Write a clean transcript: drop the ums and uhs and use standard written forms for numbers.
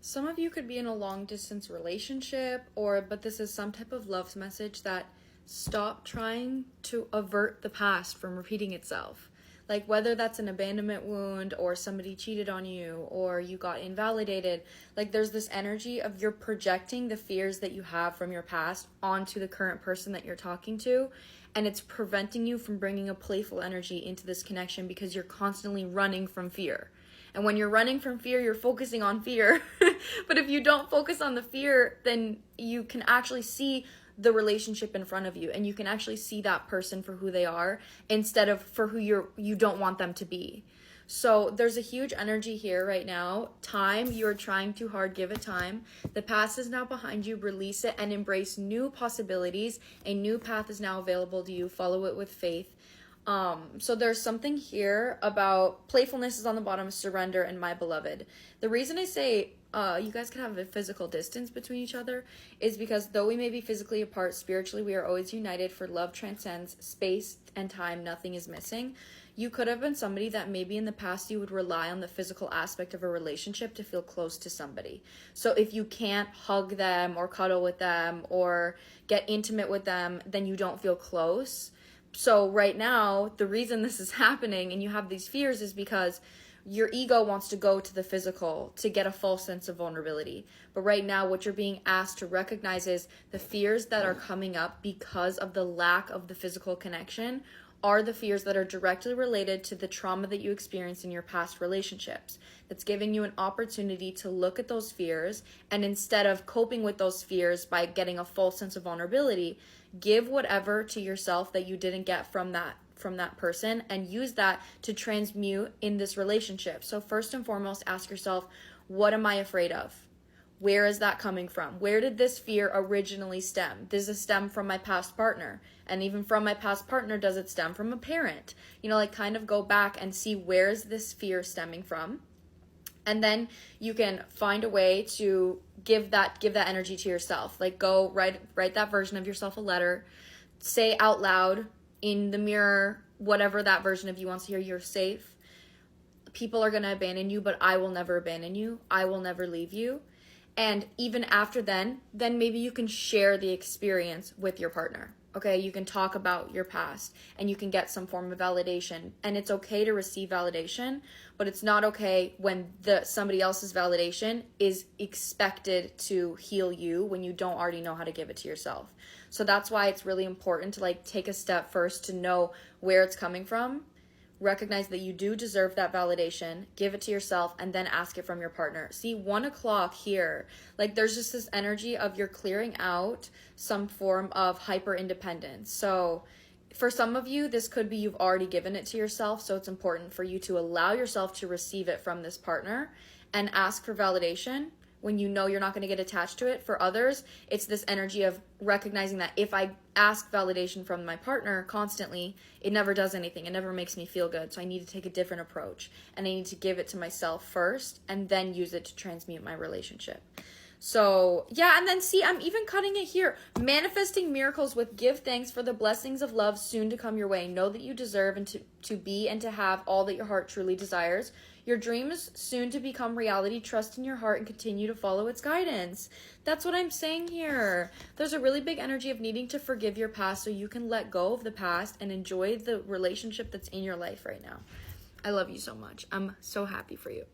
Some of you could be in a long distance relationship, but this is some type of love message that stop trying to avert the past from repeating itself. Like whether that's an abandonment wound or somebody cheated on you or you got invalidated, like there's this energy of you're projecting the fears that you have from your past onto the current person that you're talking to, and it's preventing you from bringing a playful energy into this connection because you're constantly running from fear. And when you're running from fear, you're focusing on fear. But if you don't focus on the fear, then you can actually see the relationship in front of you, and you can actually see that person for who they are instead of for who you don't want them to be. So there's a huge energy here right now. Time, you're trying too hard, give it time. The past is now behind you, release it and embrace new possibilities. A new path is now available to you. Follow it with faith. So there's something here about playfulness is on the bottom, surrender, and my beloved. The reason I say you guys can have a physical distance between each other is because though we may be physically apart, spiritually we are always united, for love transcends space and time. Nothing is missing. You could have been somebody that maybe in the past you would rely on the physical aspect of a relationship to feel close to somebody. So if you can't hug them or cuddle with them or get intimate with them, then you don't feel close. So right now, the reason this is happening and you have these fears is because your ego wants to go to the physical to get a false sense of vulnerability. But right now, what you're being asked to recognize is the fears that are coming up because of the lack of the physical connection are the fears that are directly related to the trauma that you experienced in your past relationships. That's giving you an opportunity to look at those fears, and instead of coping with those fears by getting a false sense of vulnerability, give whatever to yourself that you didn't get from that person and use that to transmute in this relationship. So first and foremost, ask yourself, what am I afraid of? Where is that coming from? Where did this fear originally stem? Does it stem from my past partner? And even from my past partner, does it stem from a parent? Like kind of go back and see where is this fear stemming from? And then you can find a way to give that energy to yourself. Like go write that version of yourself a letter, say out loud in the mirror, whatever that version of you wants to hear, you're safe. People are going to abandon you, but I will never abandon you. I will never leave you. And even after then maybe you can share the experience with your partner. Okay, you can talk about your past and you can get some form of validation. And it's okay to receive validation, but it's not okay when somebody else's validation is expected to heal you when you don't already know how to give it to yourself. So that's why it's really important to take a step first to know where it's coming from. Recognize that you do deserve that validation, give it to yourself, and then ask it from your partner. See, 1 o'clock here, there's just this energy of you're clearing out some form of hyper independence. So for some of you, this could be you've already given it to yourself. So it's important for you to allow yourself to receive it from this partner and ask for validation when you know you're not going to get attached to it. For others, it's this energy of recognizing that if I ask validation from my partner constantly, it never does anything. It never makes me feel good. So I need to take a different approach, and I need to give it to myself first and then use it to transmute my relationship. So yeah, and then see, I'm even cutting it here. Manifesting miracles with give thanks for the blessings of love soon to come your way. Know that you deserve and to be and to have all that your heart truly desires. Your dreams soon to become reality. Trust in your heart and continue to follow its guidance. That's what I'm saying here. There's a really big energy of needing to forgive your past so you can let go of the past and enjoy the relationship that's in your life right now. I love you so much. I'm so happy for you.